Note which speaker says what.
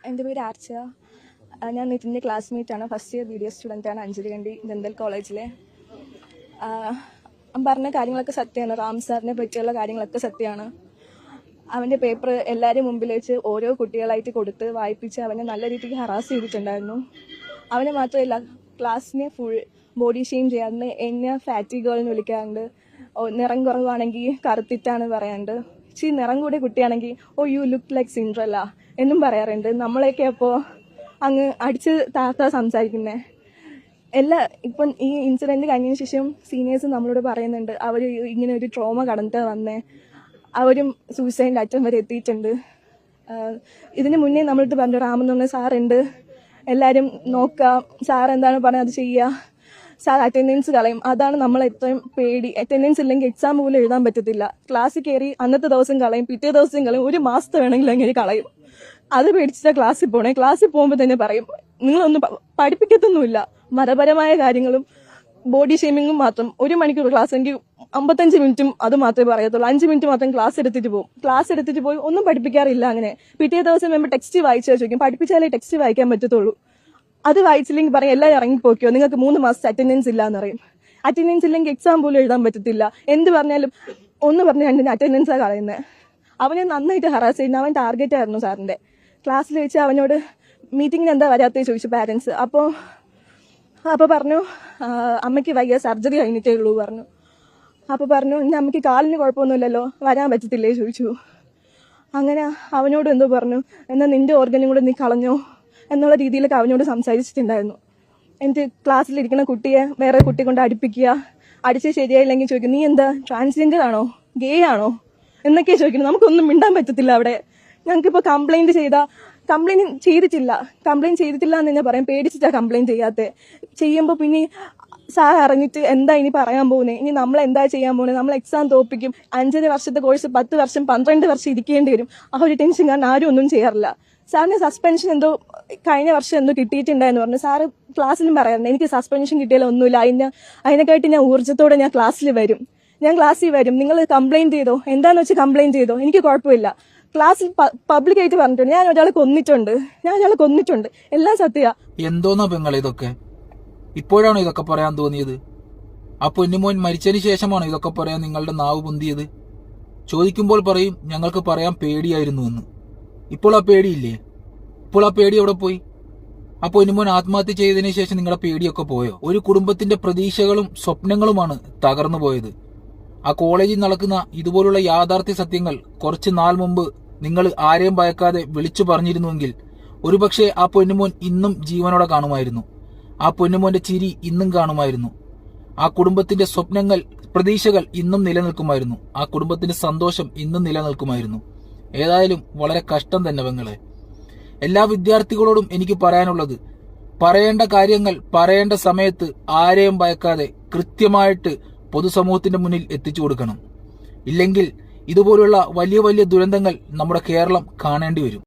Speaker 1: എൻ്റെ പേര് ആർച്ച. ഞാൻ നിതിൻ്റെ ക്ലാസ്മേറ്റാണ്. ഫസ്റ്റ് ഇയർ BDS സ്റ്റുഡൻ്റാണ് അഞ്ചരക്കണ്ടി ദന്തൽ കോളേജിലെ. പറഞ്ഞ കാര്യങ്ങളൊക്കെ സത്യമാണ്. റാം സാറിനെ പറ്റിയുള്ള കാര്യങ്ങളൊക്കെ സത്യമാണ്. അവൻ്റെ പേപ്പർ എല്ലാവരും മുമ്പിൽ വെച്ച് ഓരോ കുട്ടികളായിട്ട് കൊടുത്ത് വായിപ്പിച്ച് അവനെ നല്ല രീതിക്ക് ഹറാസ് ചെയ്തിട്ടുണ്ടായിരുന്നു. അവനെ മാത്രമല്ല, ക്ലാസ്സിനെ ഫുൾ ബോഡി ഷെയിം ചെയ്യാറുണ്ട്. എന്നെ ഫാറ്റി ഗേൾ എന്ന് വിളിക്കാറുണ്ട്. നിറം കുറവാണെങ്കിൽ കറുത്തിട്ടാണ് പറയാറുണ്ട്. നിറം കൂടിയ കുട്ടിയാണെങ്കിൽ യു ലുക്ക് ലൈക്ക് സിൻഡ്രല്ല എന്നും പറയാറുണ്ട്. നമ്മളെയൊക്കെ അപ്പോൾ അങ്ങ് അടിച്ച് താത്ത സംസാരിക്കുന്നത്. ഇപ്പം ഈ ഇൻസിഡൻറ്റ് കഴിഞ്ഞതിന് ശേഷം സീനിയേഴ്സ് നമ്മളോട് പറയുന്നുണ്ട് അവർ ഇങ്ങനെ ഒരു ട്രോമ കടന്നിട്ട് വന്നേ, അവരും സൂയിസൈഡ് അറ്റം വരെ എത്തിയിട്ടുണ്ട്. ഇതിന് മുന്നേ നമ്മളിട്ട് പറഞ്ഞു റാമെന്ന് പറഞ്ഞ സാറുണ്ട്, എല്ലാവരും നോക്കാം, സാർ എന്താണ് പറഞ്ഞത് അത് ചെയ്യുക, സാർ അറ്റൻഡൻസ് കളയും. അതാണ് നമ്മൾ എത്രയും പേടി. അറ്റൻഡൻസ് ഇല്ലെങ്കിൽ എക്സാം പോലും എഴുതാൻ പറ്റത്തില്ല. ക്ലാസ്സിൽ കയറി അന്നത്തെ ദിവസം കളയും, പിറ്റേ ദിവസം കളയും, ഒരു മാസത്തെ വേണമെങ്കിൽ അങ്ങനെ കളയും. അത് പേടിച്ചിട്ടാണ് ക്ലാസ്സിൽ പോകണേ. ക്ലാസ്സിൽ പോകുമ്പോൾ തന്നെ പറയും നിങ്ങളൊന്നും പഠിപ്പിക്കത്തൊന്നുമില്ല, മതപരമായ കാര്യങ്ങളും ബോഡി ഷേമിങ്ങും മാത്രം. 1 മണിക്കൂർ ക്ലാസ് എനിക്ക് 55 മിനിറ്റും അത് മാത്രമേ പറയത്തുള്ളൂ. 5 മിനിറ്റ് മാത്രം ക്ലാസ് എടുത്തിട്ട് പോകും. ക്ലാസ് എടുത്തിട്ട് പോയി ഒന്നും പഠിപ്പിക്കാറില്ല. അങ്ങനെ പിറ്റേ ദിവസം വരുമ്പോൾ ടെക്സ്റ്റ് വായിച്ചാൽ ചോദിക്കും, പഠിപ്പിച്ചാലേ ടെക്സ്റ്റ് വായിക്കാൻ പറ്റത്തുള്ളൂ. അത് വായിച്ചില്ലെങ്കിൽ പറയും എല്ലാവരും ഇറങ്ങിപ്പോക്കിയോ, നിങ്ങൾക്ക് 3 മാസത്തെ അറ്റൻഡൻസ് ഇല്ല എന്ന് പറയും. അറ്റൻഡൻസ് ഇല്ലെങ്കിൽ എക്സാം പോലും എഴുതാൻ പറ്റത്തില്ല. എന്ത് പറഞ്ഞാലും ഒന്ന് പറഞ്ഞ രണ്ടിന് അറ്റൻഡൻസാണ് കളയുന്നത്. അവനെ നന്നായിട്ട് ഹറാസ് ചെയ്യുന്ന അവൻ ടാർഗറ്റ് ആയിരുന്നു സാറിന്റെ. ക്ലാസ്സിൽ വെച്ച് അവനോട് മീറ്റിങ്ങിന് എന്താ വരാത്തത് ചോദിച്ചു പാരൻസ്. അപ്പോൾ പറഞ്ഞു അമ്മയ്ക്ക് വയ്യ, സർജറി കഴിഞ്ഞിട്ടേ ഉള്ളൂ പറഞ്ഞു. അപ്പോൾ പറഞ്ഞു ഇനി അമ്മയ്ക്ക് കാലിന് കുഴപ്പമൊന്നുമില്ലല്ലോ, വരാൻ പറ്റത്തില്ലേ ചോദിച്ചു. അങ്ങനെ അവനോട് എന്തോ പറഞ്ഞു, എന്നാൽ നിന്റെ ഓർഗനും കൂടെ നീ കളഞ്ഞോ എന്നുള്ള രീതിയിലൊക്കെ അവനോട് സംസാരിച്ചിട്ടുണ്ടായിരുന്നു. എന്നിട്ട് ക്ലാസ്സിലിരിക്കുന്ന കുട്ടിയെ വേറെ കുട്ടി കൊണ്ട് അടിപ്പിക്കുക, അടിച്ച് ശരിയായില്ലെങ്കിൽ ചോദിക്കും നീ എന്താ ട്രാൻസ്ജെൻഡർ ആണോ, ഗേ ആണോ എന്നൊക്കെ ചോദിക്കണം. നമുക്കൊന്നും മിണ്ടാൻ പറ്റത്തില്ല അവിടെ. ഞങ്ങൾക്കിപ്പോൾ കംപ്ലൈൻറ്റ് ചെയ്തിട്ടില്ല എന്ന് തന്നെ പറയാം. പേടിച്ചിട്ടാണ് കംപ്ലൈൻറ്റ് ചെയ്യാത്തത്. ചെയ്യുമ്പോൾ പിന്നെ സാർ അറിഞ്ഞിട്ട് എന്താ ഇനി പറയാൻ പോകുന്നത്, ഇനി നമ്മൾ എന്താ ചെയ്യാൻ പോകുന്നത്, നമ്മൾ എക്സാം തോപ്പിക്കും, 5.5 വർഷത്തെ കോഴ്സ് 10 വർഷം 12 വർഷം ഇരിക്കേണ്ടി വരും. ആ ഒരു ടെൻഷൻ കാരണം ആരും ഒന്നും ചെയ്യാറില്ല. സാറിന് സസ്പെൻഷൻ എന്തോ കഴിഞ്ഞ വർഷം എന്തോ കിട്ടിയിട്ടുണ്ടായെന്ന് പറഞ്ഞു. സാറ് ക്ലാസ്സിലും പറയാറുണ്ട് എനിക്ക് സസ്പെൻഷൻ കിട്ടിയാലും ഒന്നുമില്ല, അതിനെക്കാട്ടി ഞാൻ ഊർജ്ജത്തോടെ ഞാൻ ക്ലാസ്സിൽ വരും, നിങ്ങൾ കംപ്ലൈൻറ്റ് ചെയ്തോ, എന്താണെന്ന് വെച്ച് കംപ്ലൈൻറ്റ് ചെയ്തോ, എനിക്ക് കുഴപ്പമില്ല. ക്ലാസ്സിൽ പബ്ലിക്കായിട്ട് പറഞ്ഞിട്ടുണ്ട് ഞാൻ ഒരാളെ കൊന്നിട്ടുണ്ട്, എല്ലാം സത്യ.
Speaker 2: എന്തോന്നാ പെങ്ങളെ ഇതൊക്കെ? ഇപ്പോഴാണോ ഇതൊക്കെ പറയാൻ തോന്നിയത്? ആ പൊന്നുമോൻ മരിച്ചതിന് ശേഷമാണോ ഇതൊക്കെ പറയാൻ നിങ്ങളുടെ നാവ് പൊന്തിയത്? ചോദിക്കുമ്പോൾ പറയും ഞങ്ങൾക്ക് പറയാൻ പേടിയായിരുന്നു എന്ന്. ഇപ്പോൾ ആ പേടിയില്ലേ? ഇപ്പോൾ ആ പേടി എവിടെ പോയി? ആ പൊന്നുമോൻ ആത്മഹത്യ ചെയ്തതിനു ശേഷം നിങ്ങളുടെ പേടിയൊക്കെ പോയോ? ഒരു കുടുംബത്തിന്റെ പ്രതീക്ഷകളും സ്വപ്നങ്ങളുമാണ് തകർന്നു പോയത്. ആ കോളേജിൽ നടക്കുന്ന ഇതുപോലുള്ള യാഥാർത്ഥ്യ സത്യങ്ങൾ കുറച്ച് നാൾ മുമ്പ് നിങ്ങൾ ആരെയും ഭയക്കാതെ വിളിച്ചു പറഞ്ഞിരുന്നുവെങ്കിൽ ഒരുപക്ഷെ ആ പൊന്നുമോൻ ഇന്നും ജീവനോടെ കാണുമായിരുന്നു. ആ പൊന്നുമോന്റെ ചിരി ഇന്നും കാണുമായിരുന്നു. ആ കുടുംബത്തിന്റെ സ്വപ്നങ്ങൾ, പ്രതീക്ഷകൾ ഇന്നും നിലനിൽക്കുമായിരുന്നു. ആ കുടുംബത്തിന്റെ സന്തോഷം ഇന്നും നിലനിൽക്കുമായിരുന്നു. ഏതായാലും വളരെ കഷ്ടം തന്നെ പെങ്ങളെ. എല്ലാ വിദ്യാർത്ഥികളോടും എനിക്ക് പറയാനുള്ളത്, പറയേണ്ട കാര്യങ്ങൾ പറയേണ്ട സമയത്ത് ആരെയും ഭയക്കാതെ കൃത്യമായിട്ട് പൊതുസമൂഹത്തിന്റെ മുന്നിൽ എത്തിച്ചു കൊടുക്കണം. ഇല്ലെങ്കിൽ ഇതുപോലുള്ള വലിയ വലിയ ദുരന്തങ്ങൾ നമ്മുടെ കേരളം കാണേണ്ടി വരും.